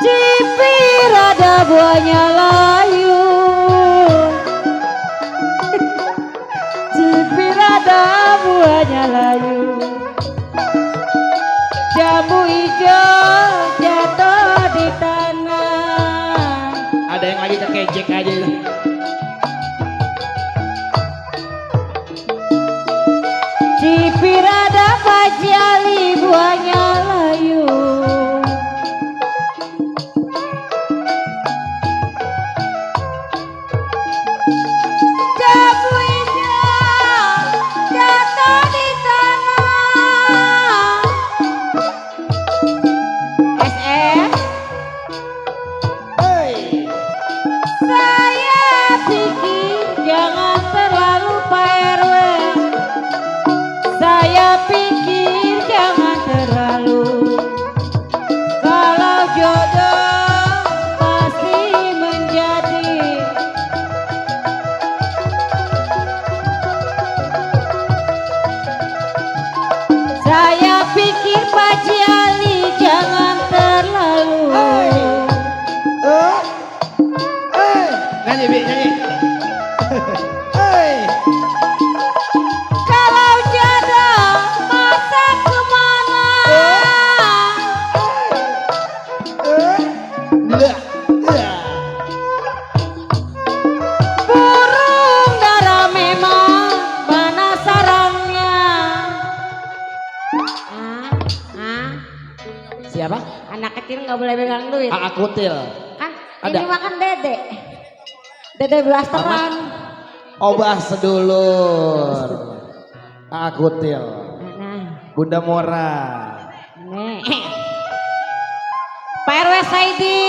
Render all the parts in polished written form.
Cipir ada buahnya layu, cipir ada buahnya layu, jambu hijau jatuh di tanah. Ada yang lagi kekejek aja. Cipir ada pajali buahnya layu, jambu hijau jatuh di tanah. SS Hei, saya pikir jangan terlalu Pak RW. Saya pikir jangan terlalu. Kalau jodoh pasti menjadi. Saya pikir Pak Jali jangan terlalu. nyanyi Bi, nyanyi. Hei, Kalau jodoh masa kemana? Dah, dah. Burung dara memang mana sarangnya? Siapa? Anak kecil nggak boleh pegang duit. Akutil. Kan Ada. ini makan dede. Dede blasteran. Obah sedulur. Akutil. Nah, Bunda Mora. nih. Pak RW Saidi.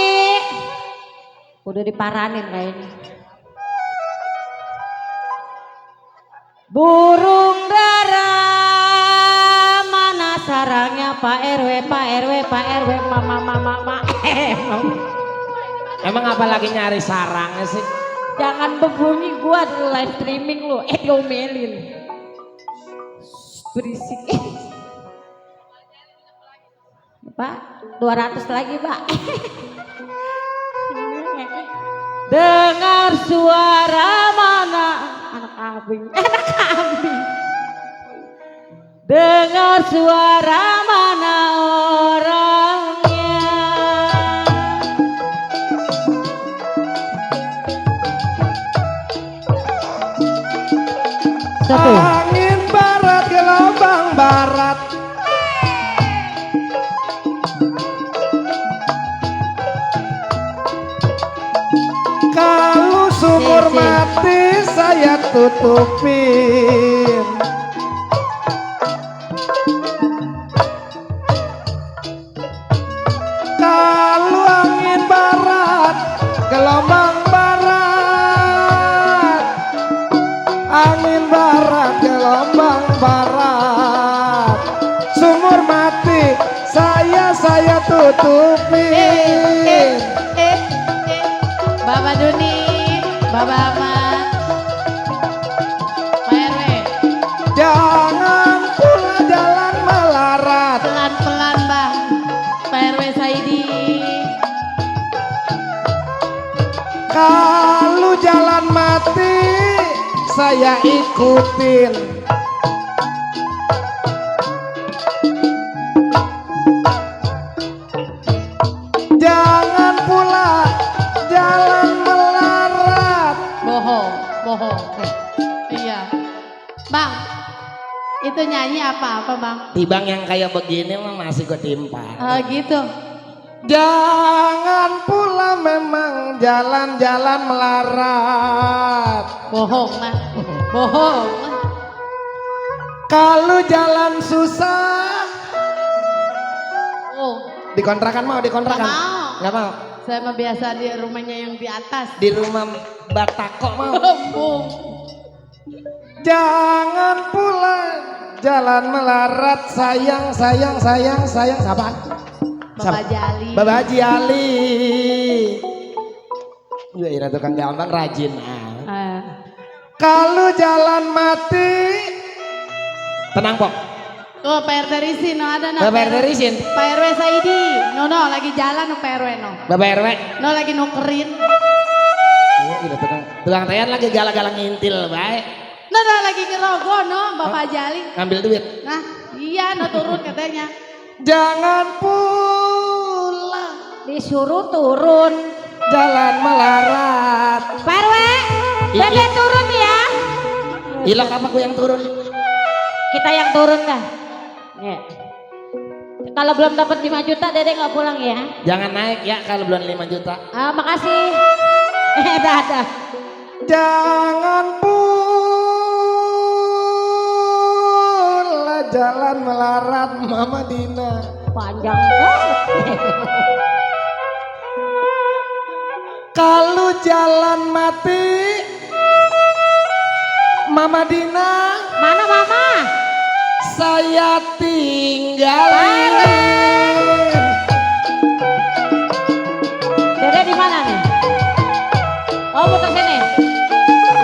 Udah diparanin kayaknya. Burung dara mana sarangnya Pak RW, Pak RW, Pak RW, mama. Emang apa lagi nyari sarangnya sih? Jangan berbunyi gua di live streaming lu, diomelin. Berisik. Pak, 200 lagi, Pak. Dengar suara mana? Anak kambing. Dengar suara mana orangnya? Satu. Angin barat gelombang barat. Kalau sumur mati saya tutupin. Kalau angin barat gelombang barat, angin barat gelombang barat, sumur mati saya tutupin. Bapak Duni, Bapak Ahmad, Pak RW, Jangan pula jalan melarat. pelan-pelan Bang, Pak RW Saidi. Kalau jalan mati saya ikutin. Jangan pula jalan melarat. Bohong. Iya. Bang, itu nyanyi apa Bang? Tibang yang kayak begini mah masih ketimpa. Gitu. Jangan pula memang jalan-jalan melarat. Bohong lah. Bohong. Kalau jalan susah, Oh, dikontrakan mau dikontrakan? nggak mau. Nggak mau. Saya mah biasa di rumahnya yang di atas. Di rumah Batako mau. Bung. Jangan pula jalan melarat, sayang. Siapa? Bapak Jali. Bapak Haji Ali. Iya, tukang gampang rajin. Kalau jalan mati. Tenang Pok. Oh, Pak RT Risin, no ada no. Bapak RT Risin. Pak RW Saidi, no lagi jalan no Pak RW no. Bapak RW. No lagi nukerin. Iya, udah tukang tayan lagi galak-galak ngintil baik. No lagi ngerogoh no Bapak Jali. Ngambil duit. Nah, iya no turun katanya. Jangan pulang. Disuruh turun. Jalan melarat. Pak RW, Dede turun ya. Ilok apa aku yang turun? Kita yang turun dah. Ya. Kalau belum dapat 5 juta Dede nggak pulang ya. Jangan naik ya kalau belum 5 juta. Ah, makasih. Dah. Jangan pulang. Jalan melarat Mama Dina. Panjang banget. Kalau jalan mati Mama Dina. Mana Mama? Saya tinggalin. Dede di mana nih? Oh, muter sini.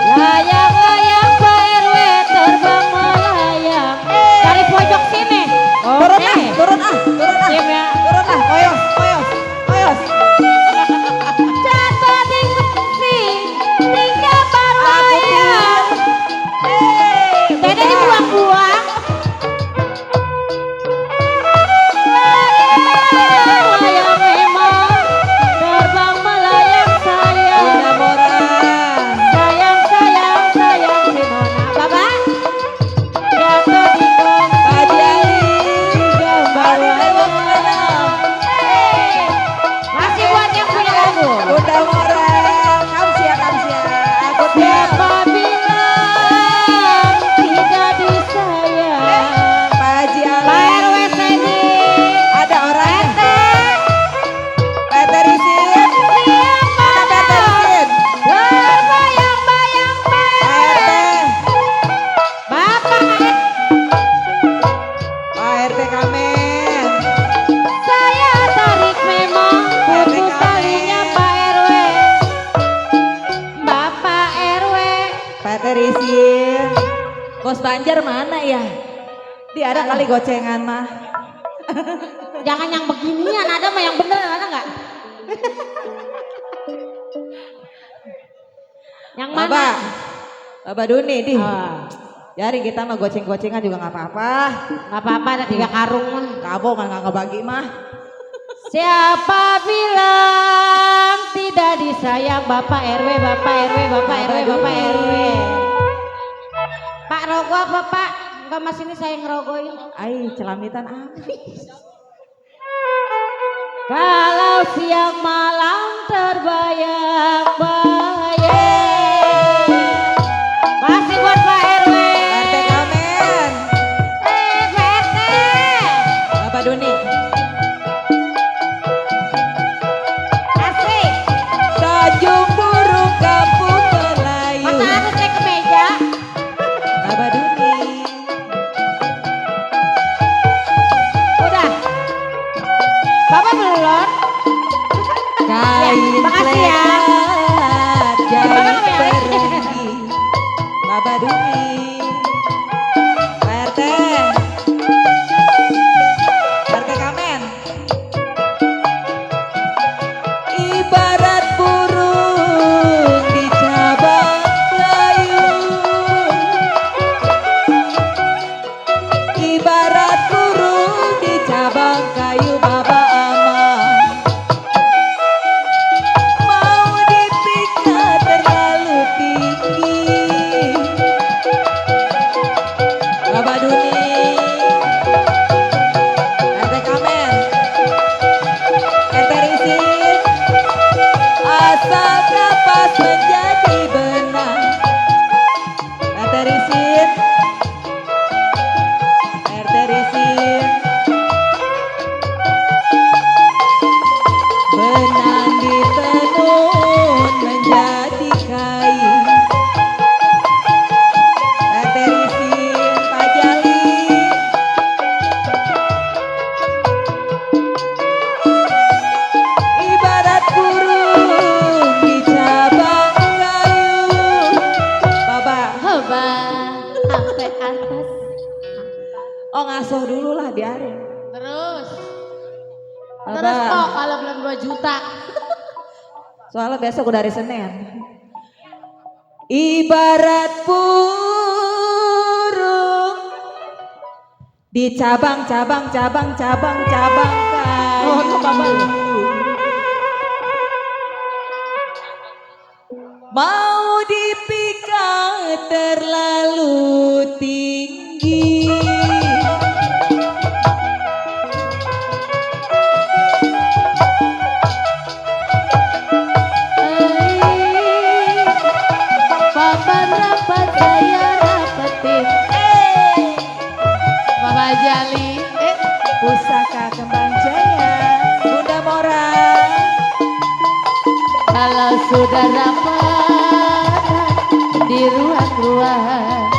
Layang-layang Pak RW terbang melayang. Dari pojok sini. Turun ah, Oke. turun ah, turun ah, Diam ya. turun ah, koyos, koyos, koyos. Jatuh di kursi, tinggal berlayang. Dede dibuang-buang. Layang memang terbang melayang sayang. Udah Bora. Sayang si Nona. Bapak jatuh di kursi. Pak Jali. Gambar wayang. Masih buat yang punya lagu. Udah Bora. Kamsia. Aku Siapa bilang tidak disayang? Pak Jali. Pak RW Sedi. Ada orang. RT. PT Risin. Ada PT Risin. Terbayang-bayang Pak RT. Bapak Pak RT Kamen. saya tarik memang putus talinya Pak RW. Bapak RW. PT Risin. Bos Banjar mana ya? Dia ada kali gocengan mah. Jangan yang beginian, ada mah yang bener, ada nggak? Yang mana? Bapak. Bapak Duni di. Ah, Jari kita mah goceng-gocengan juga nggak apa-apa. nggak apa-apa, ada 3 karung mah. Kabo kan nggak ngebagi mah. Siapa bilang tidak disayang Bapak RW, Bapak RW, Bapak RW, Bapak RW. Pak rogo apa Pak? Enggak mas ini saya ngerogoin. Ai celamitan apa? Kalau siang malam terbayang-bayang. Masih buat Pak RW. RT Kamen. Pak RT. Bapak Duni. Asik. Tanjung Burung Kampung Melayu. Masa harus naik ke meja? Bapak Duni. Udah. Bapak belum? Kain makasih ya. plekat jahit Bapak apa ya? pergi. Bapak Duni. Pak RT. RT Kamen. Ibarat burung di cabang kayu. Ibarat burung di cabang kayu Bapak Aman. Mau dipikat terlalu tinggi. Bapak Duni. RT Kamen. RT Risin. Asal kapas menjadi benang. RT Risin. RT Risin. Benang ditenun menjadi kain. RT Risin. Pak Jali. Ibarat burung di cabang kayu. Bapak Oh ngasuh dulu lah biarin. Terus Abah. kok kalau belum 2 juta. Soalnya besok udah hari Senin. Ibarat burung di cabang-cabang cabang-cabang kayu. Oh, itu Bapak. Mau dipikat terlalu tinggi. Papan rapat saya rapetin. Mama Jali. Pusaka kembang jaya Bunda Mora. Kalau sudah rapat di ruang-ruang